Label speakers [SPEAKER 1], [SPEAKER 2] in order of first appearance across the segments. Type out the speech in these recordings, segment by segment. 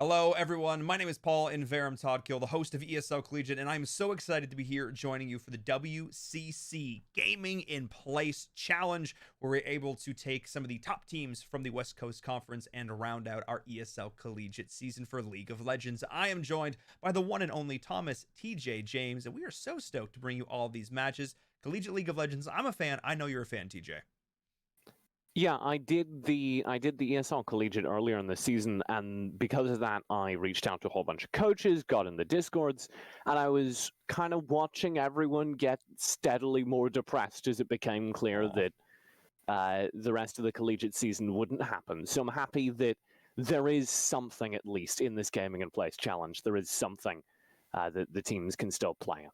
[SPEAKER 1] Hello, everyone. My name is Paul Inverum Toddkill, the host of ESL Collegiate, and I'm so excited to be here joining you for the WCC Gaming in Place Challenge, where we're able to take some of the top teams from the West Coast Conference and round out our ESL Collegiate season for League of Legends. I am joined by the one and only Thomas TJ James, and we are so stoked to bring you all these matches. Collegiate League of Legends, I'm a fan. I know you're a fan, TJ.
[SPEAKER 2] Yeah, I did the ESL Collegiate earlier in the season, and because of that, I reached out to a whole bunch of coaches, got in the Discords, and I was kind of watching everyone get steadily more depressed as it became clear that the rest of the Collegiate season wouldn't happen. So I'm happy that there is something, at least, in this Gaming in Place challenge. There is something that the teams can still play in.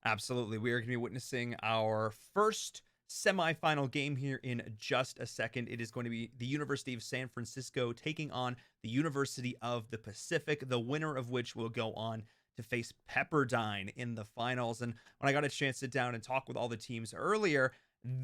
[SPEAKER 1] Absolutely. We are going to be witnessing our first semifinal game here in just a second. It is going to be the University of San Francisco taking on the University of the Pacific, the winner of which will go on to face Pepperdine in the finals. And when I got a chance to sit down and talk with all the teams earlier,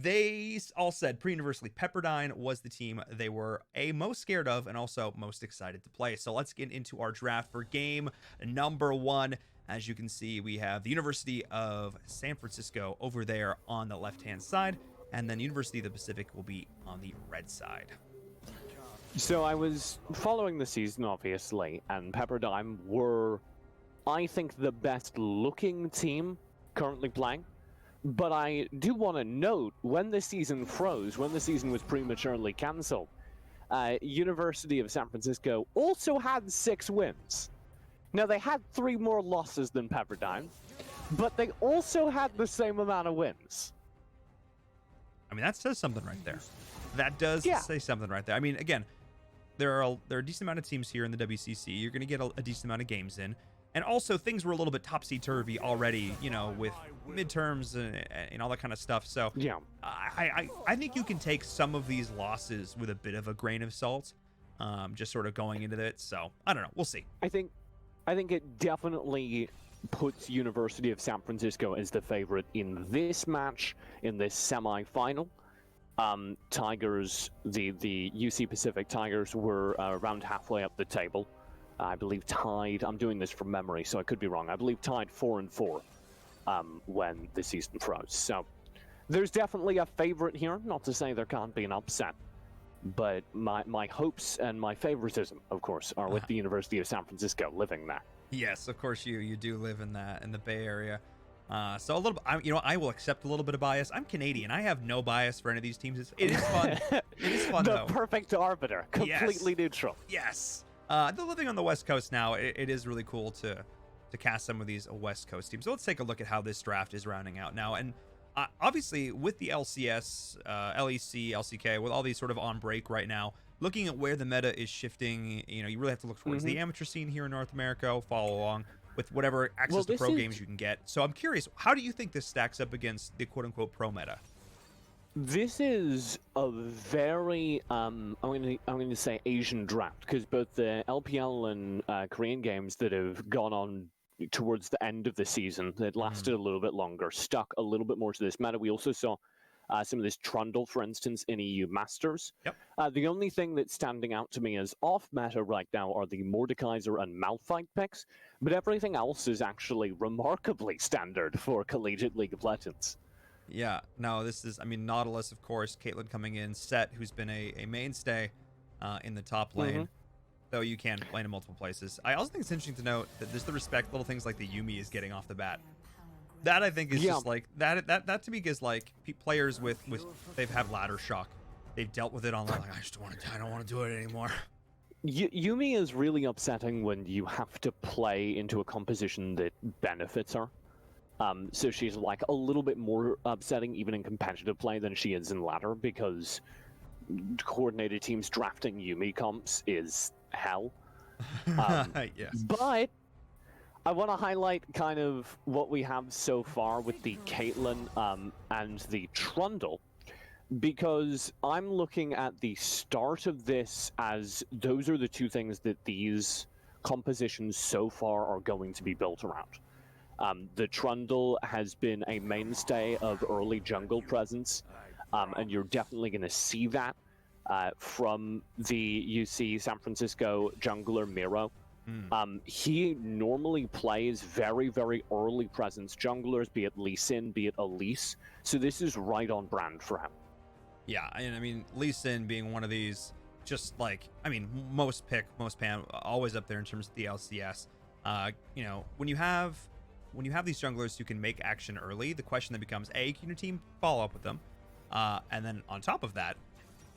[SPEAKER 1] they all said pre-universally Pepperdine was the team they were most scared of and also most excited to play. So let's get into our draft for game number one. As you can see, we have the University of San Francisco over there on the left-hand side, and then University of the Pacific will be on the red side.
[SPEAKER 2] So I was following the season, obviously, and Pepperdine were, I think, the best-looking team currently playing. But I do want to note, when the season froze, when the season was prematurely cancelled, University of San Francisco also had 6 wins. Now, they had 3 more losses than Pepperdine, but they also had the same amount of wins.
[SPEAKER 1] I mean, that says something right there. That does say something right there. I mean, again, there are a decent amount of teams here in the WCC. You're going to get a decent amount of games in. And also, things were a little bit topsy-turvy already, you know, with midterms and all that kind of stuff. So,
[SPEAKER 2] yeah,
[SPEAKER 1] I think you can take some of these losses with a bit of a grain of salt, just sort of going into it. So, I don't know. We'll see.
[SPEAKER 2] I think it definitely puts University of San Francisco as the favorite in this match, in this semi-final. Tigers, the UC Pacific Tigers were around halfway up the table. I believe tied, I'm doing this from memory, so I could be wrong. I believe tied 4-4 when the season froze. So there's definitely a favorite here. Not to say there can't be an upset. But my hopes and my favoritism, of course, are with the University of San Francisco, living there.
[SPEAKER 1] Yes, of course you do live in the Bay Area. So a little bit, I will accept a little bit of bias. I'm Canadian. I have no bias for any of these teams. It is fun. It is fun, though.
[SPEAKER 2] The perfect arbiter, completely neutral.
[SPEAKER 1] Yes. They're living on the West Coast now. It is really cool to cast some of these West Coast teams. So let's take a look at how this draft is rounding out now. And obviously, with the LCS, LEC, LCK, with all these sort of on break right now, looking at where the meta is shifting, you really have to look towards the amateur scene here in North America, follow along with whatever access to pro games you can get. So I'm curious, how do you think this stacks up against the quote-unquote pro meta?
[SPEAKER 2] This is a very, I'm going to say Asian draft, because both the LPL and Korean games that have gone on towards the end of the season that lasted a little bit longer, stuck a little bit more to this meta. We also saw some of this Trundle, for instance, in EU Masters.
[SPEAKER 1] Yep.
[SPEAKER 2] The only thing that's standing out to me as off meta right now are the Mordekaiser and Malphite picks, but everything else is actually remarkably standard for Collegiate League of Legends.
[SPEAKER 1] Yeah, no, this is, Nautilus, of course, Caitlyn coming in, Set, who's been a mainstay in the top lane. Though you can play in multiple places. I also think it's interesting to note that there's the respect, little things like the Yuumi is getting off the bat. That I think is just like that to me is like players with they've had ladder shock. They've dealt with it online. Like, I don't want to do it anymore.
[SPEAKER 2] Yuumi is really upsetting when you have to play into a composition that benefits her. So she's like a little bit more upsetting even in competitive play than she is in ladder, because coordinated teams drafting Yuumi comps is hell.
[SPEAKER 1] Yes.
[SPEAKER 2] But I want to highlight kind of what we have so far with the Caitlyn and the Trundle, because I'm looking at the start of this as those are the two things that these compositions so far are going to be built around. The Trundle has been a mainstay of early jungle presence, and you're definitely going to see that from the UC San Francisco jungler Miro. He normally plays very, very early presence junglers, be it Lee Sin, be it Elise. So this is right on brand for him.
[SPEAKER 1] Yeah, and I mean, Lee Sin being one of these, just like, I mean, most pick, most pan, always up there in terms of the LCS. You know, when you have these junglers who can make action early, the question then becomes, A, can your team follow up with them? And then on top of that,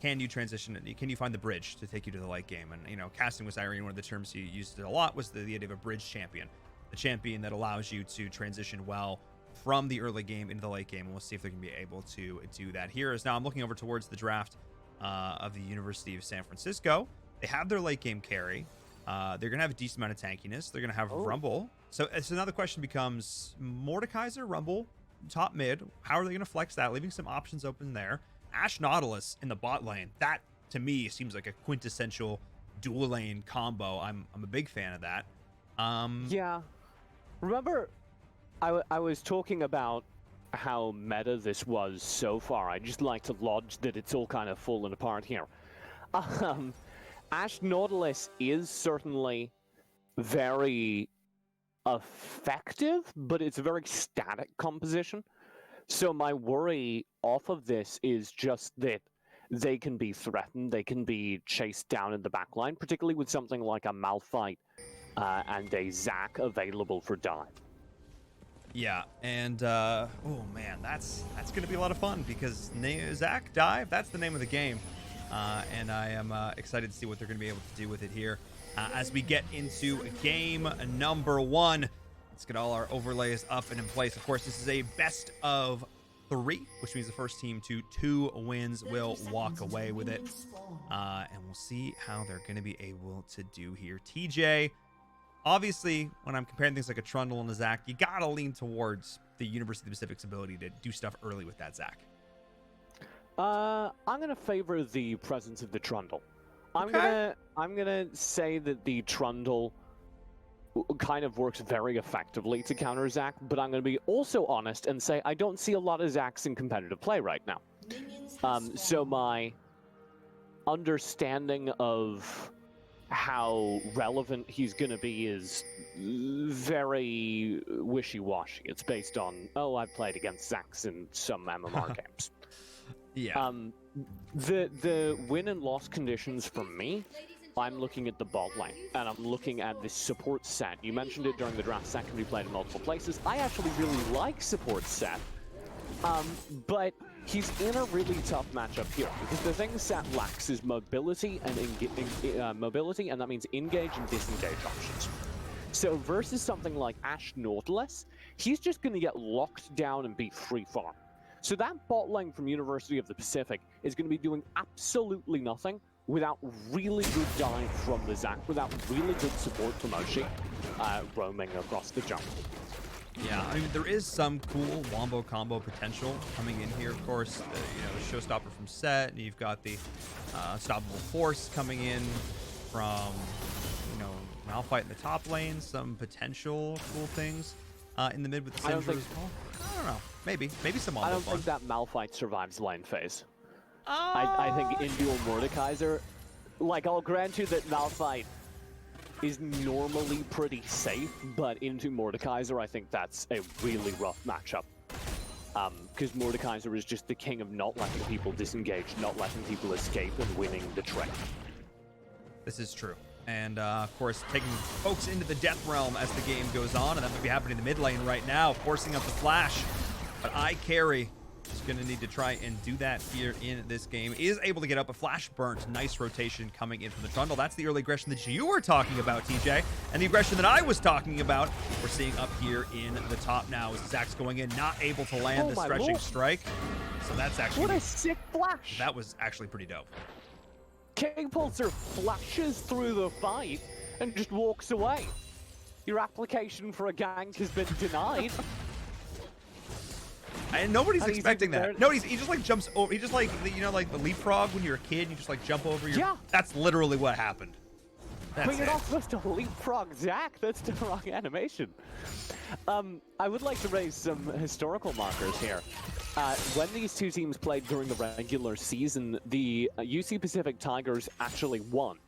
[SPEAKER 1] can you transition? Can you find the bridge to take you to the late game? And, you know, casting with Irene, one of the terms you used it a lot was the idea of a bridge champion, the champion that allows you to transition well from the early game into the late game. And we'll see if they're going to be able to do that here. As now I'm looking over towards the draft of the University of San Francisco. They have their late game carry. They're going to have a decent amount of tankiness. They're going to have Rumble. So now the question becomes Mordekaiser, Rumble, top mid. How are they going to flex that? Leaving some options open there. Ashe Nautilus in the bot lane. That, to me, seems like a quintessential dual lane combo. I'm a big fan of that.
[SPEAKER 2] Yeah. Remember, I was talking about how meta this was so far. I just like to lodge that it's all kind of falling apart here. Ashe Nautilus is certainly very effective, but it's a very static composition. So my worry off of this is just that they can be threatened, they can be chased down in the backline, particularly with something like a Malphite and a Zac available for dive.
[SPEAKER 1] Yeah, and oh man, that's going to be a lot of fun because Zac dive, that's the name of the game. And I am excited to see what they're going to be able to do with it here as we get into game number 1. Let's get all our overlays up and in place. Of course, this is a best of 3, which means the first team to 2 wins will walk away with it. And we'll see how they're going to be able to do here. TJ, obviously, when I'm comparing things like a Trundle and a Zac, you got to lean towards the University of the Pacific's ability to do stuff early with that Zac.
[SPEAKER 2] I'm going to favor the presence of the Trundle.
[SPEAKER 1] Okay.
[SPEAKER 2] I'm gonna say that the Trundle kind of works very effectively to counter Zac, but I'm going to be also honest and say I don't see a lot of Zacs in competitive play right now. So my understanding of how relevant he's going to be is very wishy-washy. It's based on, oh, I've played against Zacs in some MMR games.
[SPEAKER 1] Yeah.
[SPEAKER 2] The win and loss conditions for me, I'm looking at the bot lane, and I'm looking at this support set. You mentioned it during the draft second, we played in multiple places. I actually really like support set, but he's in a really tough matchup here, because the thing Set lacks is mobility, and mobility, and that means engage and disengage options. So versus something like Ashe Nautilus, he's just going to get locked down and be free farm. So that bot lane from University of the Pacific is going to be doing absolutely nothing without really good dive from the Zac, without really good support from Oshi, roaming across the jungle.
[SPEAKER 1] Yeah, I mean, there is some cool wombo combo potential coming in here. Of course, the showstopper from Set, and you've got the unstoppable force coming in from, Malphite in the top lane, some potential cool things in the mid with the Syndra as well. I don't know. Maybe some wombo
[SPEAKER 2] I don't
[SPEAKER 1] fun.
[SPEAKER 2] think that Malphite survives lane phase. I think in dual Mordekaiser, like, I'll grant you that Malphite is normally pretty safe, but into Mordekaiser, I think that's a really rough matchup. Because Mordekaiser is just the king of not letting people disengage, not letting people escape, and winning the trick.
[SPEAKER 1] This is true. And, of course, taking folks into the death realm as the game goes on, and that might be happening in the mid lane right now, forcing up the flash. But iCarry is going to need to try and do that here in this game. Is able to get up a flash burnt. Nice rotation coming in from the Trundle. That's the early aggression that you were talking about, TJ. And the aggression that I was talking about, we're seeing up here in the top now as Zac's going in, not able to land the stretching strike. So that's actually...
[SPEAKER 2] What a sick flash!
[SPEAKER 1] That was actually pretty dope.
[SPEAKER 2] King Pulsar flashes through the fight and just walks away. Your application for a gank has been denied.
[SPEAKER 1] And nobody's expecting that. No, he just like jumps over. He just like, like the leapfrog when you're a kid, you just like jump over your...
[SPEAKER 2] Yeah.
[SPEAKER 1] That's literally what happened. That's
[SPEAKER 2] but you're not supposed to leapfrog Zac. That's the wrong animation. I would like to raise some historical markers here. When these two teams played during the regular season, the UC Pacific Tigers actually won.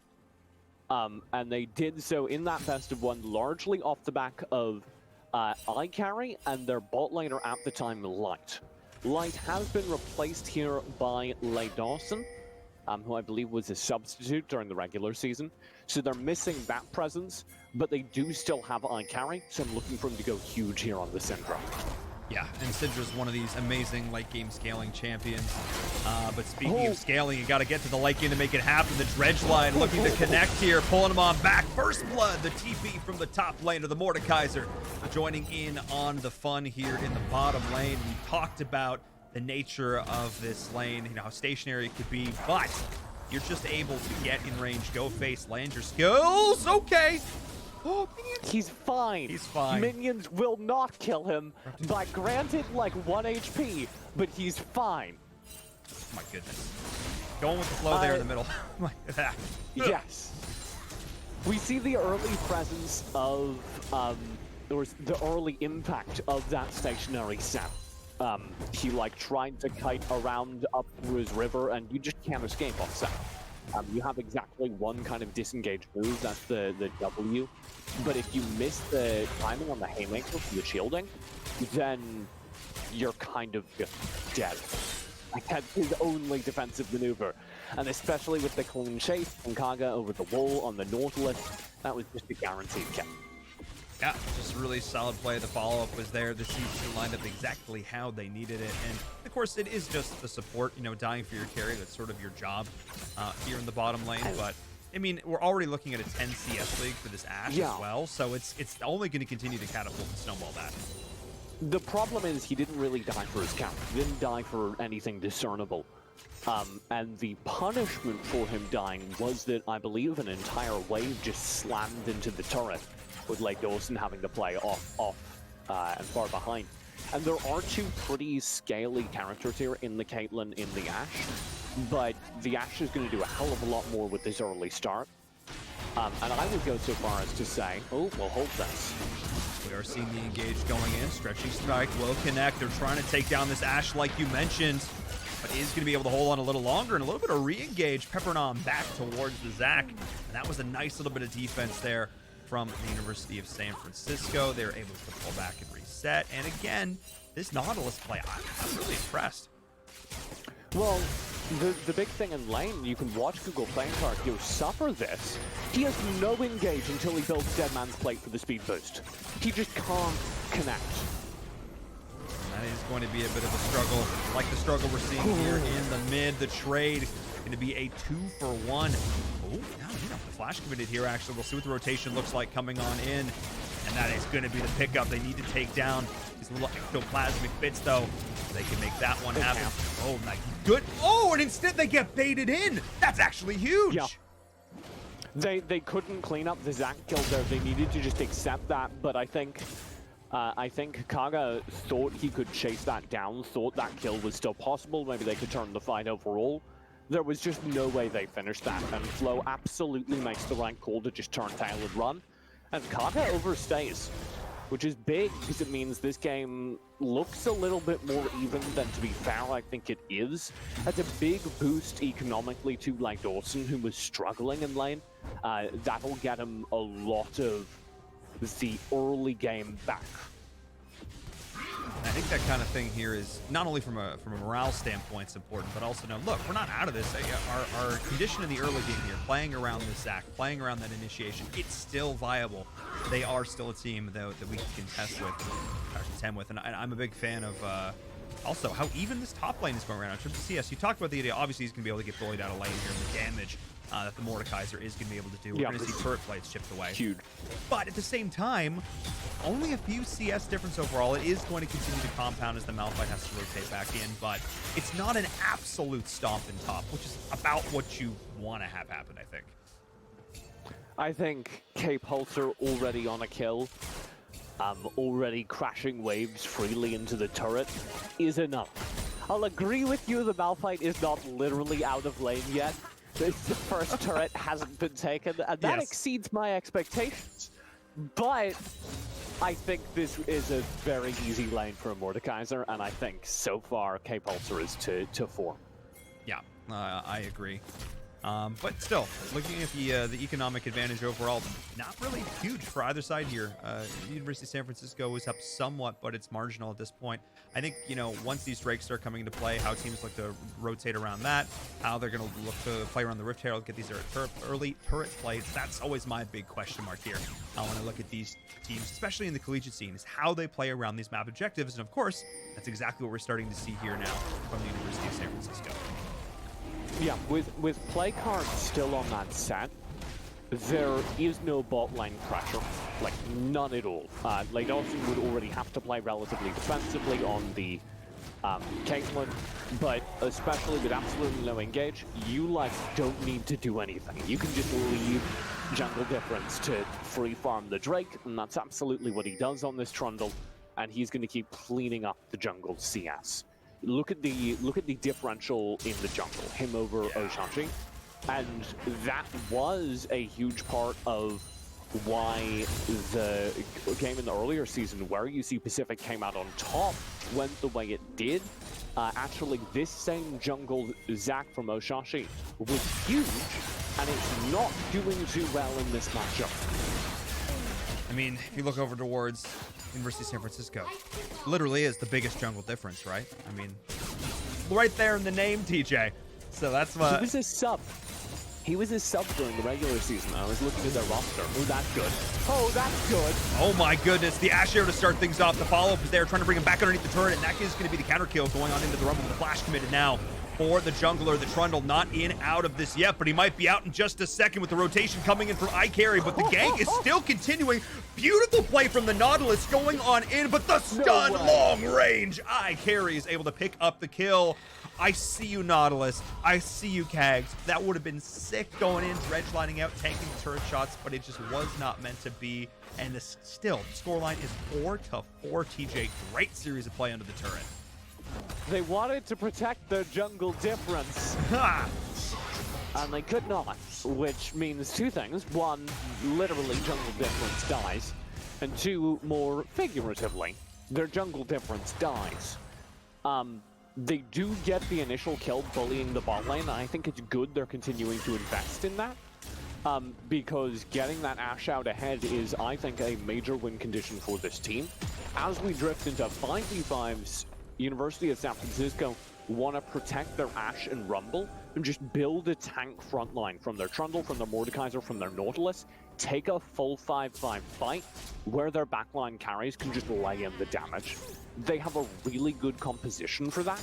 [SPEAKER 2] And they did so in that best of one largely off the back of iCarry and their bot laner at the time, Light. Light has been replaced here by Lay Dawson, who I believe was a substitute during the regular season. So they're missing that presence, but they do still have iCarry, so I'm looking for him to go huge here on the Syndra.
[SPEAKER 1] Yeah, and Syndra's one of these amazing late game scaling champions. But speaking of scaling, you got to get to the late game to make it happen. The Dredge line looking to connect here, pulling him on back. First blood, the TP from the top lane of the Mordekaiser, joining in on the fun here in the bottom lane. We talked about the nature of this lane, you know, how stationary it could be, but you're just able to get in range, go face, land your skills. Okay. Oh,
[SPEAKER 2] he's fine.
[SPEAKER 1] He's fine.
[SPEAKER 2] Minions will not kill him by granted like 1 HP, but he's fine.
[SPEAKER 1] Oh my goodness. Going with the flow there in the middle.
[SPEAKER 2] Yes. We see the early presence of, or the early impact of that stationary set. He like tried to kite around up through his river, and you just can't escape off set. You have exactly one kind of disengage move, that's the W. But if you miss the timing on the haymaker for the shielding, then you're kind of just dead. Like, that's his only defensive maneuver. And especially with the clean chase from Kaga over the wall on the Nautilus, that was just a guaranteed kill.
[SPEAKER 1] Yeah, just really solid play. The follow-up was there. The CC lined up exactly how they needed it. And, of course, it is just the support, you know, dying for your carry. That's sort of your job here in the bottom lane. But, I mean, we're already looking at a 10 CS league for this Ashe as well. So it's only going to continue to catapult and snowball that.
[SPEAKER 2] The problem is he didn't really die for his camp. He didn't die for anything discernible. And the punishment for him dying was that I believe an entire wave just slammed into the turret, with Lake Dawson having to play off and far behind. And there are two pretty scaly characters here in the Caitlyn, in the Ashe, but the Ashe is going to do a hell of a lot more with this early start. And I would go so far as to say, oh, we'll hold this.
[SPEAKER 1] We are seeing the engage going in. Stretching strike will connect. They're trying to take down this Ashe like you mentioned, but is going to be able to hold on a little longer, and a little bit of re-engage. Peppering on back towards the Zac, and that was a nice little bit of defense there from the University of San Francisco. They were able to pull back and reset. And again, this Nautilus play, I'm really impressed.
[SPEAKER 2] Well, the big thing in lane, you can watch Google Playing Card, he'll suffer this. He has no engage until he builds Dead Man's Plate for the speed boost. He just can't connect.
[SPEAKER 1] That is going to be a bit of a struggle, like the struggle we're seeing here in the mid. The trade going to be a 2-for-1. Oh, no, the flash committed here, actually. We'll see what the rotation looks like coming on in. And that is going to be the pickup. They need to take down these little ectoplasmic bits, though. They can make that one happen. Oh, my good. Oh, and instead they get baited in. That's actually huge.
[SPEAKER 2] Yeah. They couldn't clean up the Zac kill there. They needed to just accept that. But I think Kaga thought he could chase that down, thought that kill was still possible. Maybe they could turn the fight overall. There was just no way they finished that, and Flo absolutely makes the right call to just turn tail and run. And Kaga overstays, which is big because it means this game looks a little bit more even than, to be fair, I think it is. That's a big boost economically to like Dawson, who was struggling in lane. That'll get him a lot of the early game back.
[SPEAKER 1] I think that kind of thing here is not only from a morale standpoint it's important, but also, no, look, we're not out of this. Our condition in the early game here, playing around the Zac, playing around that initiation, it's still viable. They are still a team, though, that we can contest with, contend with, and I'm a big fan of also how even this top lane is going around in terms of CS. You talked about the idea, obviously he's going to be able to get bullied out of lane here, and the damage that the Mordekaiser is going to be able to do. We're going to see turret plates chipped away.
[SPEAKER 2] Huge.
[SPEAKER 1] But at the same time, only a few CS difference overall. It is going to continue to compound as the Malphite has to rotate back in, but it's not an absolute stomp in top, which is about what you want to have happen, I think.
[SPEAKER 2] I think K-Pulsar already on a kill, already crashing waves freely into the turret, is enough. I'll agree with you, the Malphite is not literally out of lane yet. The first turret hasn't been taken, and that exceeds my expectations. But I think this is a very easy lane for a Mordekaiser, and I think so far K-Pulsar is to 4.
[SPEAKER 1] Yeah, I agree. But still, looking at the economic advantage overall, not really huge for either side here. The University of San Francisco is up somewhat, but it's marginal at this point. I think, once these drakes start coming into play, how teams look to rotate around that, how they're going to look to play around the Rift Herald, get these early turret plays, that's always my big question mark here. When I look at these teams, especially in the collegiate scene, is how they play around these map objectives. And of course, that's exactly what we're starting to see here now from the University of San Francisco.
[SPEAKER 2] Yeah, with play cards still on that set, there is no bot lane pressure, like none at all. Late Austin would already have to play relatively defensively on the Caitlyn, but especially with absolutely no engage, you don't need to do anything. You can just leave jungle difference to free farm the Drake, and that's absolutely what he does on this Trundle, and he's going to keep cleaning up the jungle CS. Look at the differential in the jungle, him over Oshachi, and that was a huge part of why the game in the earlier season where UC Pacific came out on top went the way it did. Actually, this same jungle Zac from Oshachi was huge, and it's not doing too well in this matchup.
[SPEAKER 1] I mean, if you look over towards University of San Francisco, literally is the biggest jungle difference, right? I mean, right there in the name, TJ. So that's what...
[SPEAKER 2] He was a sub. He was a sub during the regular season. I was looking at their roster. Oh, that's good. Oh, that's good.
[SPEAKER 1] Oh my goodness, the Ash Arrow to start things off. The follow-up is there, trying to bring him back underneath the turret, and that is going to be the counter kill going on into the Rumble. The flash committed now for the jungler. The Trundle not in out of this yet, but he might be out in just a second with the rotation coming in from iCarry, but the gank is still continuing. Beautiful play from the Nautilus going on in, but the stun long range. iCarry is able to pick up the kill. I see you, Nautilus. I see you, Kags. That would have been sick going in, dredge lining out, tanking the turret shots, but it just was not meant to be. And the scoreline is 4-4. TJ, great series of play under the turret.
[SPEAKER 2] They wanted to protect their jungle difference. And they could not, which means two things. One, literally jungle difference dies. And two, more figuratively, their jungle difference dies. They do get the initial kill bullying the bot lane. I think it's good they're continuing to invest in that. Because getting that Ash out ahead is, I think, a major win condition for this team. As we drift into 5v5s, University of San Francisco want to protect their Ashe and Rumble and just build a tank front line from their Trundle, from their Mordekaiser, from their Nautilus, take a full 5-5 fight where their backline carries can just lay in the damage. They have a really good composition for that.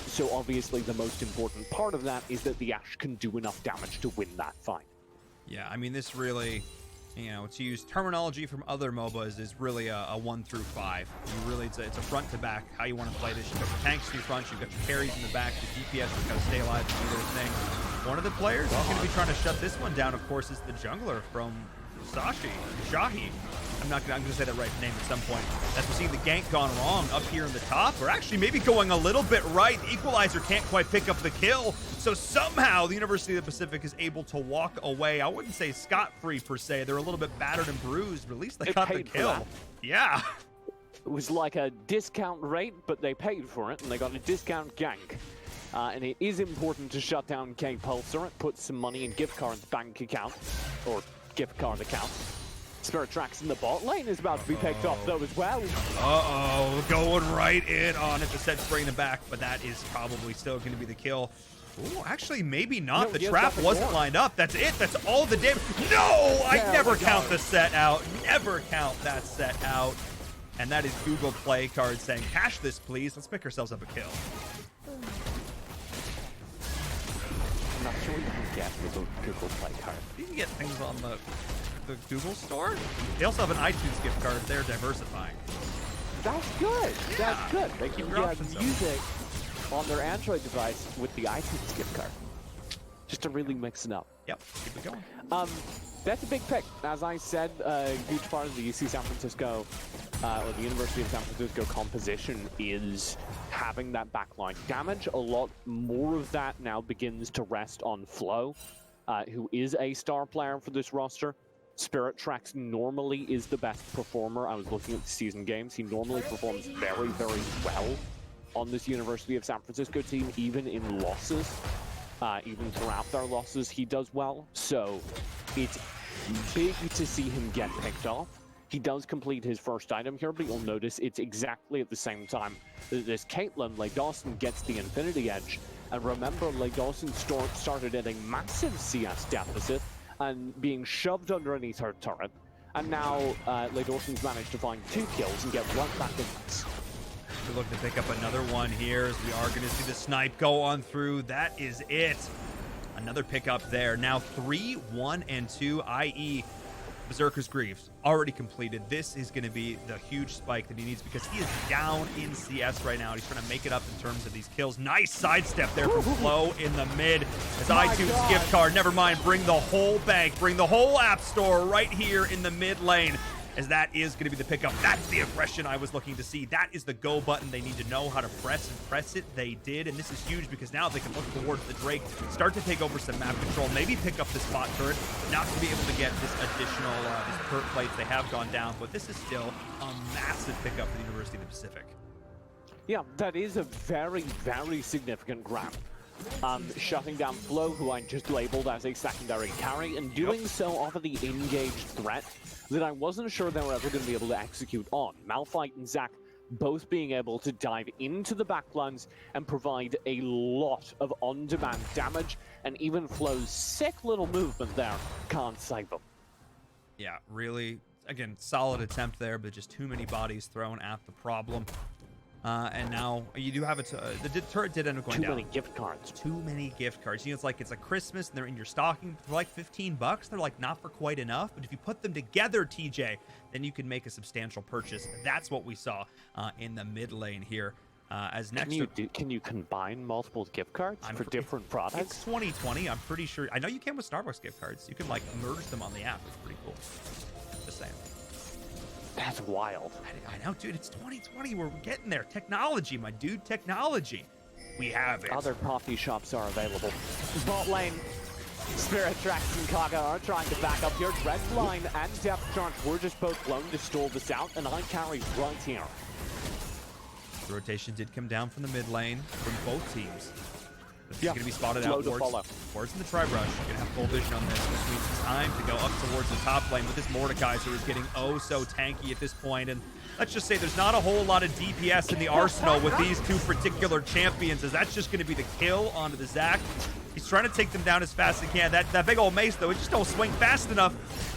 [SPEAKER 2] So obviously the most important part of that is that the Ashe can do enough damage to win that fight.
[SPEAKER 1] Yeah, I mean, this really, to use terminology from other MOBAs, is really a 1 through 5. You really, it's a front to back, how you want to play this. You've got your tanks in your front, you've got your carries in the back, the DPS has got to stay alive and do their thing. One of the players who's going to be trying to shut this one down, of course, is the jungler from Shahi. I'm going to say that right name at some point. As we're seeing the gank gone wrong up here in the top, or actually maybe going a little bit right. The Equalizer can't quite pick up the kill, so somehow the University of the Pacific is able to walk away. I wouldn't say scot-free per se. They're a little bit battered and bruised, but at least they got the kill. Yeah.
[SPEAKER 2] It was like a discount rate, but they paid for it, and they got a discount gank. And it is important to shut down K Pulsar. It puts some money in gift card's bank account, or gift card account. Spirit Tracks in the bot lane is about to be picked off though as well.
[SPEAKER 1] Uh-oh, going right in on it. The set's bringing it back, but that is probably still going to be the kill. Ooh, actually, maybe not. The trap wasn't lined up. That's it. That's all the damage. No! I never count the set out. Never count that set out. And that is Google Play Card saying, cash this, please. Let's pick ourselves up a kill.
[SPEAKER 2] I'm not sure what you can get with a Google Play Card.
[SPEAKER 1] You can get things on the Google store. They also have an iTunes gift card. They're diversifying.
[SPEAKER 2] That's good.
[SPEAKER 1] Yeah.
[SPEAKER 2] That's good.
[SPEAKER 1] They
[SPEAKER 2] can
[SPEAKER 1] keep
[SPEAKER 2] get music on their Android device with the iTunes gift card. Just to really mix it up.
[SPEAKER 1] Yep, keep it going.
[SPEAKER 2] That's a big pick. As I said, a huge part of the UC San Francisco, or the University of San Francisco composition is having that backline damage. A lot more of that now begins to rest on Flo, who is a star player for this roster. Spirit Tracks normally is the best performer. I was looking at the season games. He normally performs very, very well on this University of San Francisco team, even in losses. even throughout their losses, he does well. So it's big to see him get picked off. He does complete his first item here, but you'll notice it's exactly at the same time that this Caitlyn, Lay Dawson, gets the Infinity Edge. And remember, Lay Dawson started at a massive CS deficit and being shoved underneath her turret. And now Lay Dawson's managed to find 2 kills and get right back in this.
[SPEAKER 1] We're looking to pick up another one here as we are going to see the snipe go on through. That is it. Another pickup there. Now 3, 1, and 2, i.e. Berserker's Greaves already completed. This is going to be the huge spike that he needs because he is down in CS right now. He's trying to make it up in terms of these kills. Nice sidestep there from Flo in the mid. As iTunes gift card, never mind, bring the whole bank, bring the whole app store right here in the mid lane. As that is going to be the pickup. That's the aggression I was looking to see. That is the go button. They need to know how to press and press it. They did, and this is huge because now they can look towards the Drake, start to take over some map control, maybe pick up the spot turret, not to be able to get this additional these turret plates. They have gone down, but this is still a massive pickup for the University of the Pacific.
[SPEAKER 2] Yeah, that is a very, very significant grab. Shutting down Flo, who I just labeled as a secondary carry, and doing so off of the engaged threat that I wasn't sure they were ever going to be able to execute on. Malphite and Zac both being able to dive into the backlines and provide a lot of on-demand damage, and even Flo's sick little movement there can't save them.
[SPEAKER 1] Yeah, really, again, solid attempt there, but just too many bodies thrown at the problem. And now you do have the turret did end up going down.
[SPEAKER 2] Too many gift cards.
[SPEAKER 1] Too many gift cards. You know, it's a Christmas and they're in your stocking for like $15. They're like not for quite enough, but if you put them together, TJ, then you can make a substantial purchase. That's what we saw in the mid lane here. As next,
[SPEAKER 2] can you combine multiple gift cards for different products?
[SPEAKER 1] It's 2020. I'm pretty sure. I know you can with Starbucks gift cards. You can like merge them on the app. It's pretty cool. Just saying.
[SPEAKER 2] That's wild.
[SPEAKER 1] I know, dude. It's 2020. We're getting there. Technology, my dude. Technology. We have it.
[SPEAKER 2] Other coffee shops are available. Bot lane. Spirit Tracks and Kaga are trying to back up here. Red line and Depth Charge were just both blown to stall this out, and I carry right here.
[SPEAKER 1] The rotation did come down from the mid lane from both teams. This is going to be spotted
[SPEAKER 2] Slow
[SPEAKER 1] out towards in the tri-brush. You're going to have full vision on this. This means it's time to go up towards the top lane, but this Mordekaiser is getting oh so tanky at this point, and let's just say there's not a whole lot of DPS in the arsenal with these two particular champions, as that's just going to be the kill onto the Zac. He's trying to take them down as fast as he can. That big old mace, though, it just don't swing fast enough.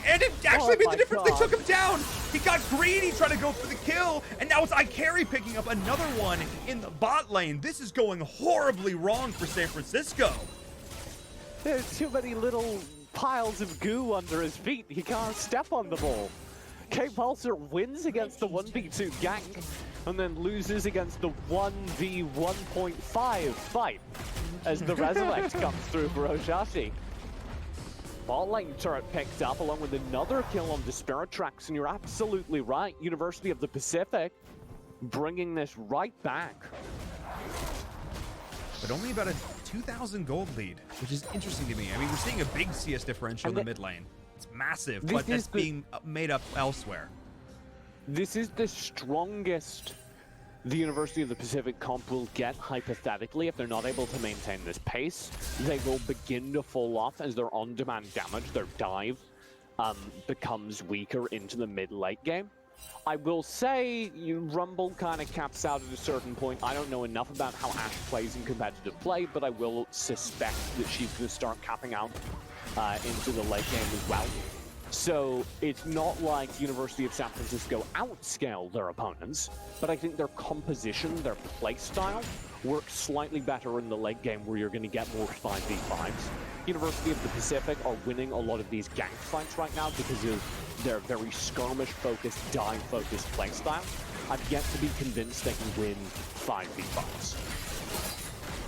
[SPEAKER 1] And it actually made the difference. They took him down. He got greedy trying to go for the kill. And now it's iCarry picking up another one in the bot lane. This is going horribly wrong for San Francisco.
[SPEAKER 2] There's too many little piles of goo under his feet. He can't step on the ball. K-Pulsar wins against the 1v2 gank and then loses against the 1v1.5 fight as the Resurrect comes through for Oshashi. Bot lane turret picked up along with another kill on the Spirit Tracks, and you're absolutely right. University of the Pacific bringing this right back.
[SPEAKER 1] But only about a 2,000 gold lead, which is interesting to me. I mean, we're seeing a big CS differential in the mid lane. It's massive, but that's being made up elsewhere.
[SPEAKER 2] This is the strongest the University of the Pacific comp will get, hypothetically, if they're not able to maintain this pace. They will begin to fall off as their on-demand damage, their dive, becomes weaker into the mid-late game. I will say, Rumble kind of caps out at a certain point. I don't know enough about how Ashe plays in competitive play, but I will suspect that she's going to start capping out into the late game as well. So it's not like University of San Francisco outscale their opponents, but I think their composition, their play style, works slightly better in the late game where you're going to get more 5v5s. University of the Pacific are winning a lot of these gank fights right now because of their very skirmish-focused, dive-focused play style. I've yet to be convinced they can win 5v5s.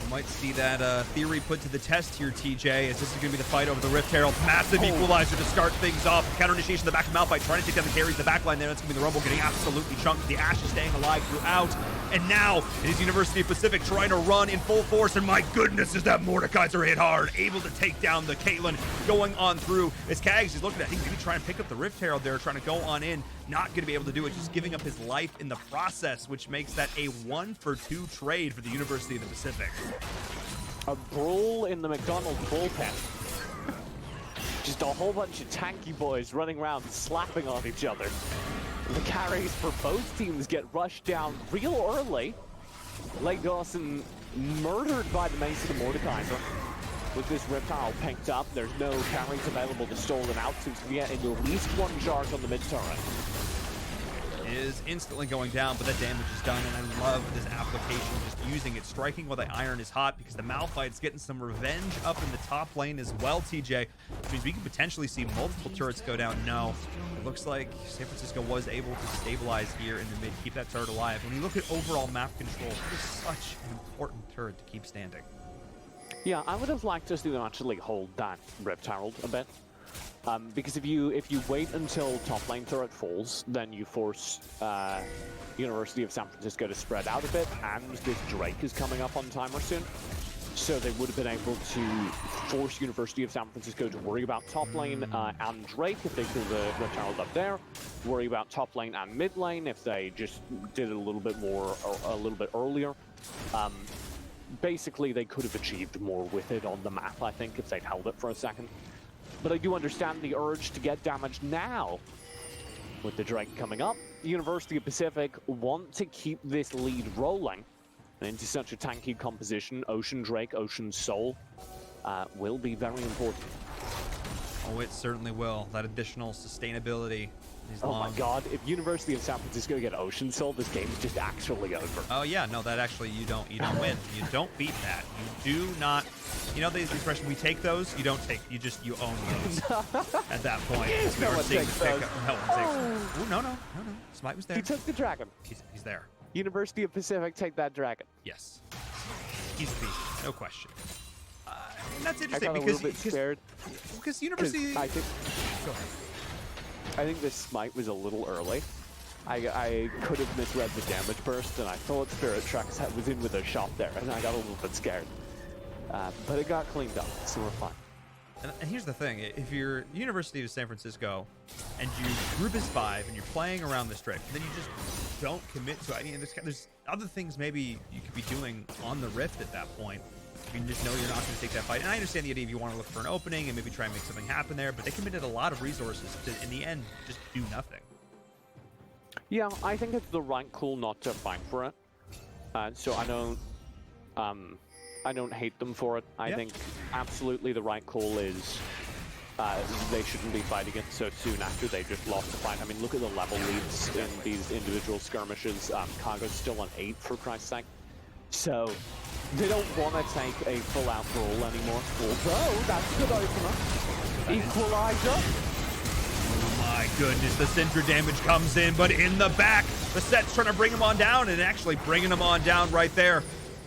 [SPEAKER 1] We might see that theory put to the test here, TJ, as this is going to be the fight over the Rift Herald. Massive equalizer to start things off. Counter initiation in the back of Malphite, trying to take down the carries in the back line there. That's going to be the Rumble getting absolutely chunked. The Ashe is staying alive throughout. And now it is University of Pacific trying to run in full force. And my goodness, is that Mordekaiser hit hard. Able to take down the Caitlyn going on through. As Kags is looking at, I think maybe trying to pick up the Rift Herald there, trying to go on in. Not going to be able to do it, just giving up his life in the process, which makes that a 1-for-2 trade for the University of the Pacific.
[SPEAKER 2] a brawl in the McDonald's bullpen. Just a whole bunch of tanky boys running around slapping on each other. The carries for both teams get rushed down real early. Lake Dawson murdered by the Mason of Mordekaiser. With this Reptile picked up, there's no carries available to stall them out, so it's going to get at least one charge on the mid-turret.
[SPEAKER 1] Is instantly going down, but that damage is done, and I love this application, just using it, striking while the iron is hot, because the Malphite's getting some revenge up in the top lane as well, TJ. Which means we could potentially see multiple turrets go down. No, it looks like San Francisco was able to stabilize here in the mid, keep that turret alive. When you look at overall map control, it is such an important turret to keep standing.
[SPEAKER 2] Yeah, I would have liked us to actually hold that Reptile a bit. Because if you wait until top lane turret falls, then you force University of San Francisco to spread out a bit, and this Drake is coming up on timer soon. So they would have been able to force University of San Francisco to worry about top lane and Drake if they kill the Reptiles up there, worry about top lane and mid lane if they just did it a little bit more, a little bit earlier. Basically, they could have achieved more with it on the map, I think, if they'd held it for a second. But I do understand the urge to get damage now. With the Drake coming up, University of Pacific want to keep this lead rolling. And into such a tanky composition, Ocean Drake, Ocean Soul will be very important.
[SPEAKER 1] Oh, it certainly will. That additional sustainability.
[SPEAKER 2] Oh my god, if University of San Francisco get Ocean Soul, this game is just actually over.
[SPEAKER 1] Oh yeah, no, that actually, you don't win. You don't beat that. You do not, you know the expression, we take those, you don't take, you own those at that point.
[SPEAKER 2] No one takes those.
[SPEAKER 1] No one takes them. Ooh, no. Smite was there.
[SPEAKER 2] He took the dragon.
[SPEAKER 1] He's there.
[SPEAKER 2] University of Pacific, take that dragon.
[SPEAKER 1] Yes. He's a beast, no question. And that's interesting
[SPEAKER 2] I got a little bit scared.
[SPEAKER 1] Because University...
[SPEAKER 2] I think...
[SPEAKER 1] Go ahead.
[SPEAKER 2] I think this smite was a little early. I could have misread the damage burst, and I thought Spirit Tracks was in with a shot there, and I got a little bit scared. But it got cleaned up, so we're fine.
[SPEAKER 1] And here's the thing, if you're University of San Francisco, and you group as 5, and you're playing around this Rift, then you just don't commit to it. I mean, there's other things maybe you could be doing on the Rift at that point. You can just know you're not going to take that fight. And I understand the idea if you want to look for an opening and maybe try and make something happen there, but they committed a lot of resources to, in the end, just do nothing.
[SPEAKER 2] Yeah, I think it's the right call not to fight for it. So I don't hate them for it. I think absolutely the right call is they shouldn't be fighting it so soon after they just lost the fight. I mean, look at the level leads in these individual skirmishes. Kaga's still on 8, for Christ's sake. So they don't want to take a full-out brawl anymore. Although, that's a good opener. Equalizer.
[SPEAKER 1] Oh my goodness, the Syndra damage comes in, but in the back, the set's trying to bring him on down, and actually bringing him on down right there.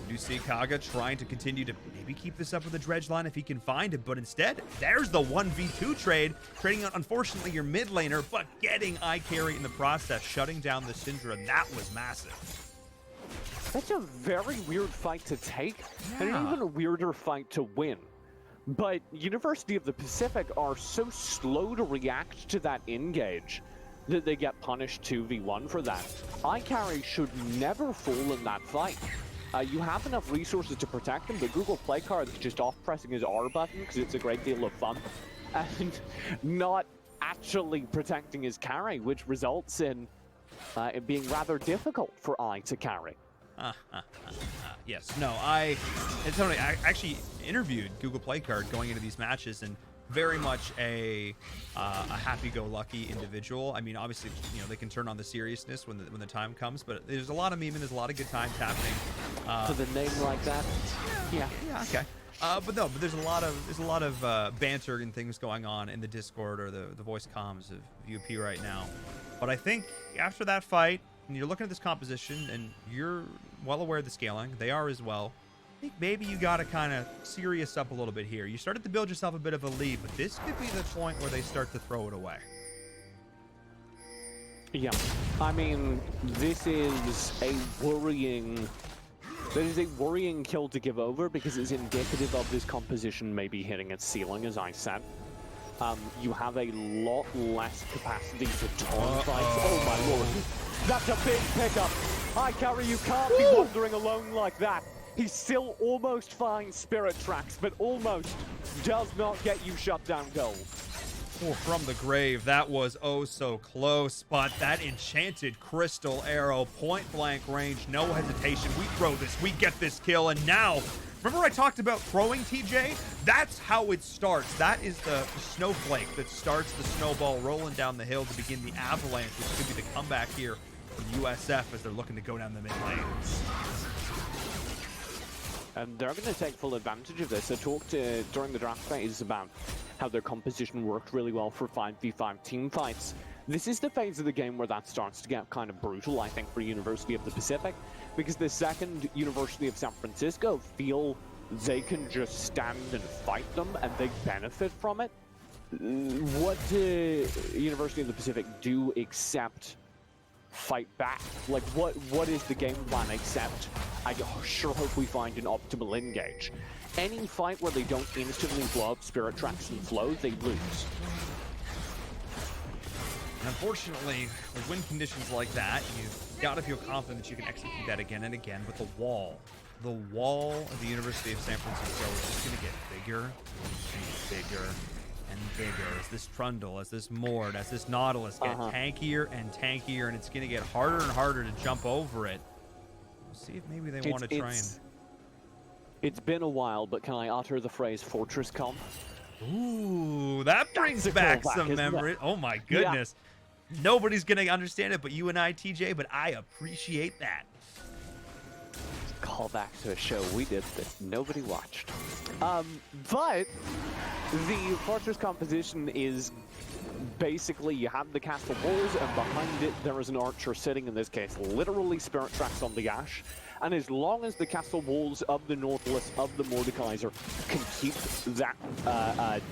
[SPEAKER 1] You see Kaga trying to continue to maybe keep this up with the dredge line if he can find it, but instead, there's the 1v2 trade, trading out, unfortunately, your mid laner, but getting eye carry in the process, shutting down the Syndra, and that was massive.
[SPEAKER 2] That's a very weird fight to take, and an even a weirder fight to win. But University of the Pacific are so slow to react to that engage that they get punished 2v1 for that. iCarry should never fall in that fight. You have enough resources to protect him, but Google Play Card is just off pressing his R button because it's a great deal of fun, and not actually protecting his carry, which results in it being rather difficult for I to carry.
[SPEAKER 1] Yes, no, I actually interviewed Google Play Card going into these matches, and very much a happy-go-lucky individual. I mean, obviously, you know, they can turn on the seriousness when the time comes, but there's a lot of memeing, there's a lot of good times happening.
[SPEAKER 2] For the name like that, yeah,
[SPEAKER 1] okay. But there's a lot of banter and things going on in the Discord or the voice comms of UP right now. But I think after that fight, and you're looking at this composition, and you're well aware of the scaling, they are as well. I think maybe you got to kind of serious up a little bit here. You started to build yourself a bit of a lead, but this could be the point where they start to throw it away.
[SPEAKER 2] Yeah, I mean, this is a worrying kill to give over because it's indicative of this composition maybe hitting its ceiling, as I said. You have a lot less capacity to taunt fights. Oh my lord, that's a big pickup. iCarry, you can't be wandering alone like that. He still almost finds Spirit Tracks, but almost does not get you shut down goal.
[SPEAKER 1] Oh, from the grave, that was oh so close, but that enchanted crystal arrow, point blank range, no hesitation. We throw this, we get this kill, and now, remember I talked about throwing, TJ? That's how it starts. That is the snowflake that starts the snowball rolling down the hill to begin the avalanche, which could be the comeback here from USF as they're looking to go down the mid lanes.
[SPEAKER 2] And they're going to take full advantage of this. I talked during the draft phase about how their composition worked really well for 5v5 team fights. This is the phase of the game where that starts to get kind of brutal, I think, for University of the Pacific, because the second University of San Francisco feel they can just stand and fight them and they benefit from it. What University of the Pacific do except fight back? Like, what is the game plan except I sure hope we find an optimal engage? Any fight where they don't instantly blow up Spirit Tracks and flow, they lose.
[SPEAKER 1] And unfortunately, with win conditions like that, you've got to feel confident that you can execute that again and again. But the wall of the University of San Francisco is just going to get bigger and bigger and bigger as this Trundle, as this Mord, as this Nautilus get tankier and tankier, and it's going to get harder and harder to jump over it. We'll see if maybe they want to try and...
[SPEAKER 2] It's been a while, but can I utter the phrase Fortress Comp?
[SPEAKER 1] Ooh, that brings back some memories. Oh my goodness. Yeah. Nobody's going to understand it but you and I, TJ, but I appreciate that.
[SPEAKER 2] Call back to a show we did that nobody watched. But the Fortress composition is basically you have the castle walls, and behind it there is an archer sitting, in this case literally Spirit Tracks on the Ash. And as long as the castle walls of the Nautilus, of the Mordekaiser, can keep that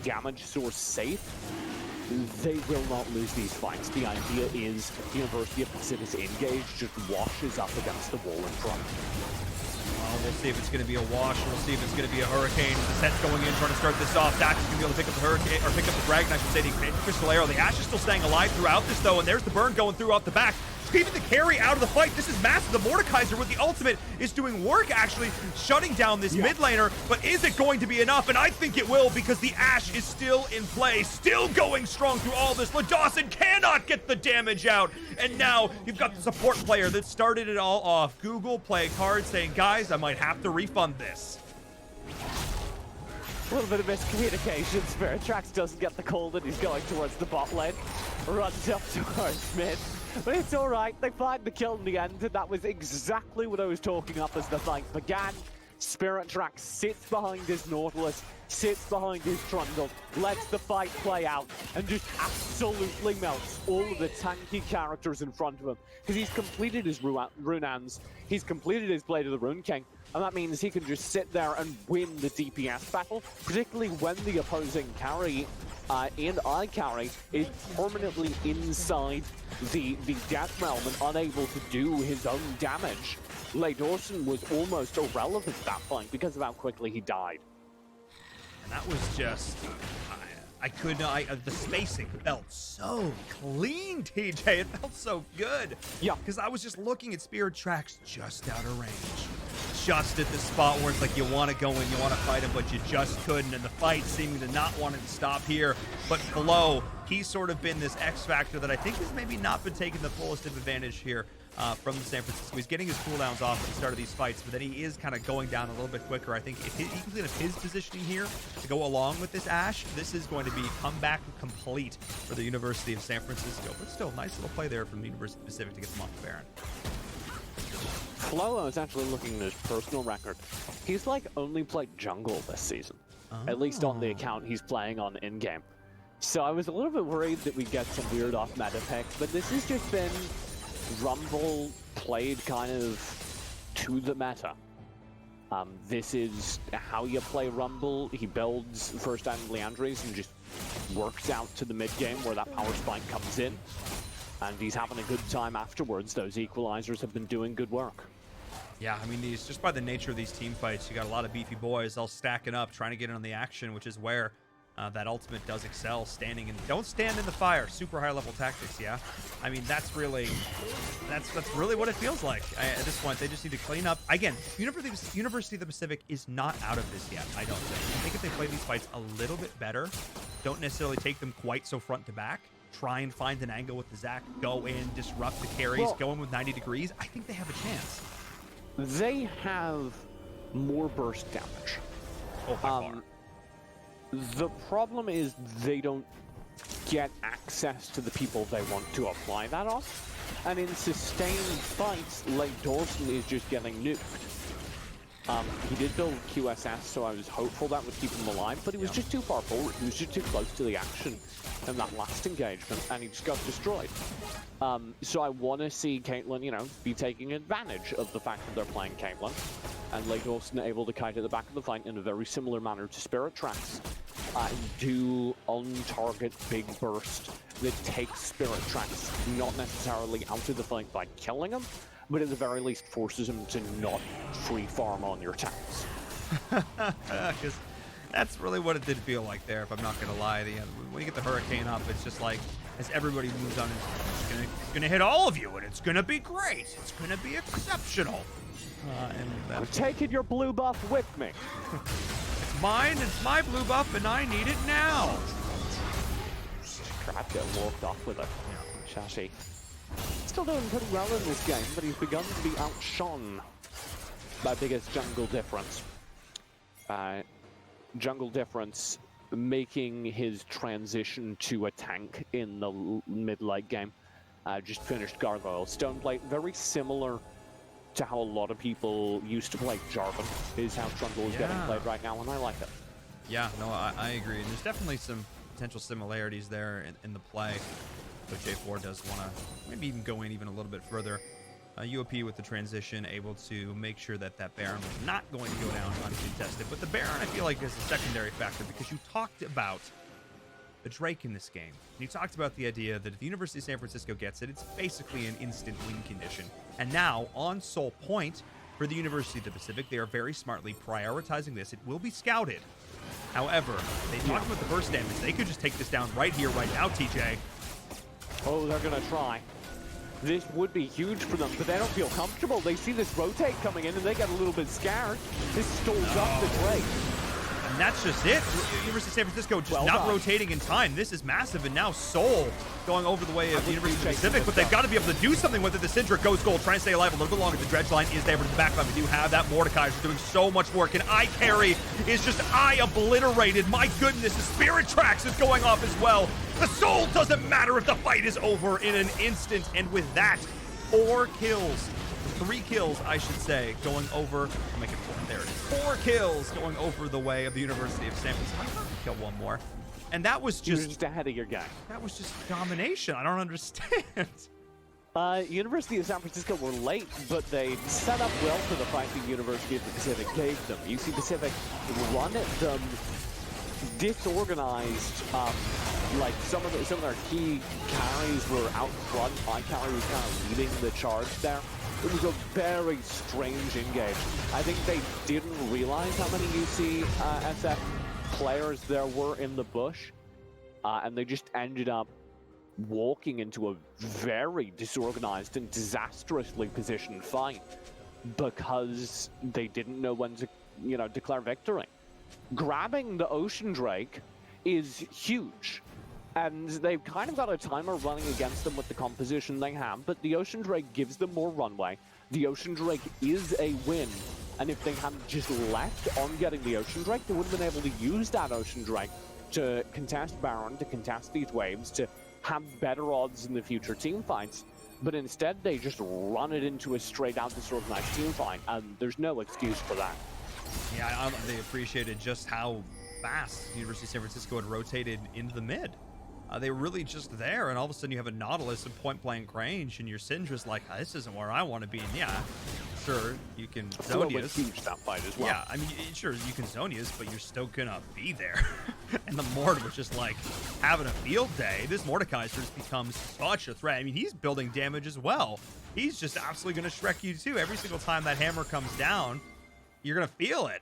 [SPEAKER 2] damage source safe, they will not lose these fights. The idea is the University of Pacific's engage just washes up against the wall in front.
[SPEAKER 1] We'll see if it's going to be a wash. We'll see if it's going to be a hurricane. The set's going in, trying to start this off. Dax is going to be able to pick up the hurricane, or pick up the dragon, I should say, the crystal arrow. The Ash is still staying alive throughout this, though, and there's the burn going through off the back. Keeping the carry out of the fight. This is massive. The Mordekaiser with the ultimate is doing work, actually, shutting down this mid laner. But is it going to be enough? And I think it will, because the Ash is still in play, still going strong through all this. LaDawson cannot get the damage out. And now you've got the support player that started it all off. Google play card saying, guys, I might have to refund this.
[SPEAKER 2] A little bit of miscommunication. Spirit Tracks doesn't get the call that he's going towards the bot lane. Runs up towards mid. But it's alright, they find the kill in the end, and that was exactly what I was talking up as the fight began. Spirit Tracks sits behind his Nautilus, sits behind his Trundle, lets the fight play out, and just absolutely melts all of the tanky characters in front of him. Because he's completed his Runans, he's completed his Blade of the Rune King, and that means he can just sit there and win the DPS battle, particularly when the opposing carry and I carry is permanently inside the death realm and unable to do his own damage. LaDawson was almost irrelevant that fight because of how quickly he died.
[SPEAKER 1] And that was just... I could not... the spacing felt so clean, TJ. It felt so good.
[SPEAKER 2] Yeah.
[SPEAKER 1] Because I was just looking at Spirit Tracks just out of range. Just at the spot where it's like you want to go in, you want to fight him, but you just couldn't. And the fight seeming to not want to stop here. But below, he's sort of been this X factor that I think has maybe not been taking the fullest of advantage here from the San Francisco. He's getting his cooldowns off at the start of these fights, but then he is kind of going down a little bit quicker. I think if his positioning here to go along with this Ash, this is going to be comeback complete for the University of San Francisco. But still, nice little play there from the University of the Pacific to get them off the Baron.
[SPEAKER 2] Flo is actually looking at his personal record. He's like only played jungle this season, at least on the account he's playing on in-game. So I was a little bit worried that we'd get some weird off-meta picks, but this has just been Rumble played kind of to the meta. This is how you play Rumble. He builds first and Leandres and just works out to the mid-game where that power spike comes in. And he's having a good time afterwards. Those equalizers have been doing good work.
[SPEAKER 1] Yeah, I mean, these just by the nature of these team fights, you got a lot of beefy boys all stacking up, trying to get in on the action, which is where That ultimate does excel standing in. Don't stand in the fire. Super high level tactics, yeah. I mean, that's really what it feels like. At this point, they just need to clean up. Again, University of the Pacific is not out of this yet. I don't think. I think if they play these fights a little bit better, don't necessarily take them quite so front to back. Try and find an angle with the Zac. Go in, disrupt the carries. Go in with 90 degrees. I think they have a chance.
[SPEAKER 2] They have more burst damage.
[SPEAKER 1] Oh, by far.
[SPEAKER 2] The problem is they don't get access to the people they want to apply that on. And in sustained fights, like Dawson is just getting nuked. He did build QSS, so I was hopeful that would keep him alive, but he was just too far forward. He was just too close to the action in that last engagement, and he just got destroyed. So I want to see Caitlyn, you know, be taking advantage of the fact that they're playing Caitlyn, and Lake Dawson able to kite at the back of the fight in a very similar manner to Spirit Tracks. Do on-target big burst that takes Spirit Tracks not necessarily out of the fight by killing him, but at the very least forces him to not free farm on your tanks.
[SPEAKER 1] Because that's really what it did feel like there, if I'm not going to lie. When you get the Hurricane up, it's just like, as everybody moves on, it's going to hit all of you, and it's going to be great. It's going to be exceptional.
[SPEAKER 2] I'm taking your blue buff with me.
[SPEAKER 1] It's mine, it's my blue buff, and I need it now.
[SPEAKER 2] Crap, get walked off with it. Yeah. Shashi. Still doing pretty well in this game, but he's begun to be outshone by biggest jungle difference. Jungle difference making his transition to a tank in the mid-late game. Just finished Gargoyle. Stoneblade, very similar to how a lot of people used to play Jarvan, is how Trundle is getting played right now, and I like it.
[SPEAKER 1] Yeah, no, I agree. And there's definitely some potential similarities there in the play. But J4 does want to maybe even go in even a little bit further. UOP with the transition, able to make sure that that Baron was not going to go down uncontested. But the Baron, I feel like, is a secondary factor because you talked about the Drake in this game. And you talked about the idea that if the University of San Francisco gets it, it's basically an instant win condition. And now, on Soul Point, for the University of the Pacific, they are very smartly prioritizing this. It will be scouted. However, they talked about the burst damage. They could just take this down right here, right now, TJ.
[SPEAKER 2] Oh, they're going to try. This would be huge for them, but they don't feel comfortable. They see this rotate coming in, and they get a little bit scared. This stalls up the Drake.
[SPEAKER 1] And that's just it. University of San Francisco just not rotating in time. This is massive, and now Soul going over the way of the University of the Pacific, but they've got to be able to do something with it. The Syndra goes gold, trying to stay alive a little bit longer. The Dredge line is there, but in the backline we do have that Mordecai is doing so much work, and eye carry is just eye obliterated. My goodness, the Spirit Tracks is going off as well. The Soul doesn't matter if the fight is over in an instant, and with that, 4 kills. 3 kills, I should say, going over. I'll make it 4. There it is. 4 kills going over the way of the University of San Francisco. I thought I'd kill one more. And that was just
[SPEAKER 2] ahead of your guy.
[SPEAKER 1] That was just domination. I don't understand.
[SPEAKER 2] University of San Francisco were late, but they set up well for the fight the University of the Pacific gave them. UC Pacific run at them disorganized. Like some of their key carries were out front. My carry was kind of leading the charge there. It was a very strange engage. I think they didn't realize how many UCSF players there were in the bush, and they just ended up walking into a very disorganized and disastrously positioned fight because they didn't know when to, declare victory. Grabbing the Ocean Drake is huge. And they've kind of got a timer running against them with the composition they have, but the Ocean Drake gives them more runway. The Ocean Drake is a win, and if they hadn't just left on getting the Ocean Drake, they would have been able to use that Ocean Drake to contest Baron, to contest these waves, to have better odds in the future team fights. But instead, they just run it into a straight-out disorganized team fight, and there's no excuse for that.
[SPEAKER 1] Yeah, they appreciated just how fast the University of San Francisco had rotated into the mid. They were really just there, and all of a sudden you have a Nautilus at point-blank range, and your Syndra's like, this isn't where I want to be. And yeah, sure, you can Zonias.
[SPEAKER 2] Huge that fight as well.
[SPEAKER 1] Yeah, I mean, sure, you can Zonias, but you're still gonna be there. And the Mord was just like having a field day. This Mordekaiser has become such a threat. I mean, he's building damage as well. He's just absolutely gonna Shrek you too. Every single time that hammer comes down, you're gonna feel it.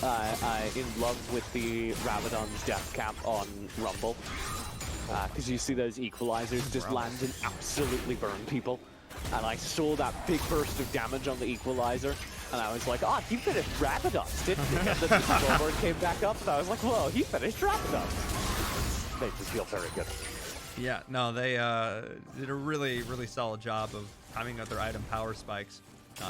[SPEAKER 2] in love with the Rabadon's death cap on Rumble. Because you see those equalizers just land and absolutely burn people. And I saw that big burst of damage on the equalizer, and I was like, oh, he finished Rabadon's, didn't he? And then the scoreboard came back up, and I was like, whoa, he finished Rabadon's. They just feel very good.
[SPEAKER 1] Yeah, no, they did a really, really solid job of timing out their item power spikes,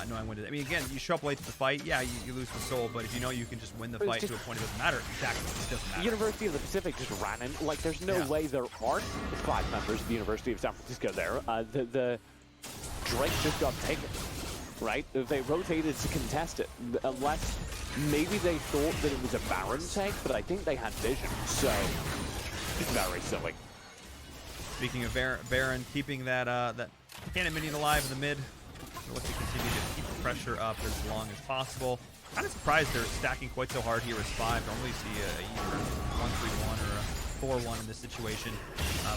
[SPEAKER 1] knowing when to. I mean, again, you show up late to the fight, yeah, you lose the soul, but if you know you can just win the fight to a point, it doesn't matter. Exactly, it doesn't matter.
[SPEAKER 2] University of the Pacific just ran in. Like, there's no way there aren't 5 members of the University of San Francisco there. The Drake just got taken, right? They rotated to contest it, unless maybe they thought that it was a Baron take, but I think they had vision, so it's very silly.
[SPEAKER 1] Speaking of Baron, keeping that cannon minion alive in the mid, look to continue to keep the pressure up as long as possible. Kind of surprised they're stacking quite so hard here as 5. Normally see either a 1-3-1 or a 4-1 in this situation,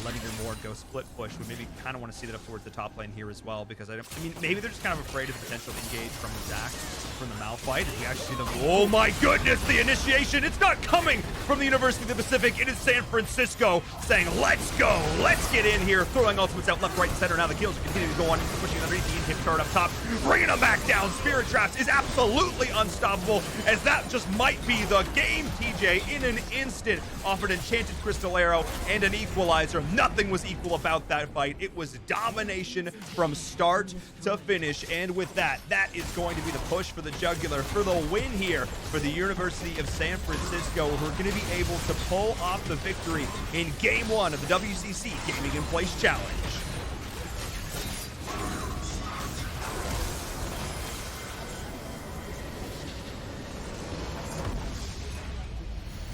[SPEAKER 1] letting your Mord go split push. We maybe kind of want to see that up towards the top lane here as well, because I mean, maybe they're just kind of afraid of the potential engage from the Zac, from the Malphite. If you actually see them, oh my goodness, the initiation, it's not coming from the University of the Pacific, it is San Francisco saying, let's go, let's get in here, throwing ultimates out left, right, and center. Now the kills are continuing to go on, pushing another 18 hit card up top, bringing them back down. Spirit Traps is absolutely unstoppable, as that just might be the game. TJ in an instant offered Enchanted Crystal Arrow and an equalizer. Nothing was equal about that fight. It was domination from start to finish, and with that is going to be the push for the jugular for the win here for the University of San Francisco, who are going to be able to pull off the victory in Game 1 of the WCC Gaming in Place Challenge.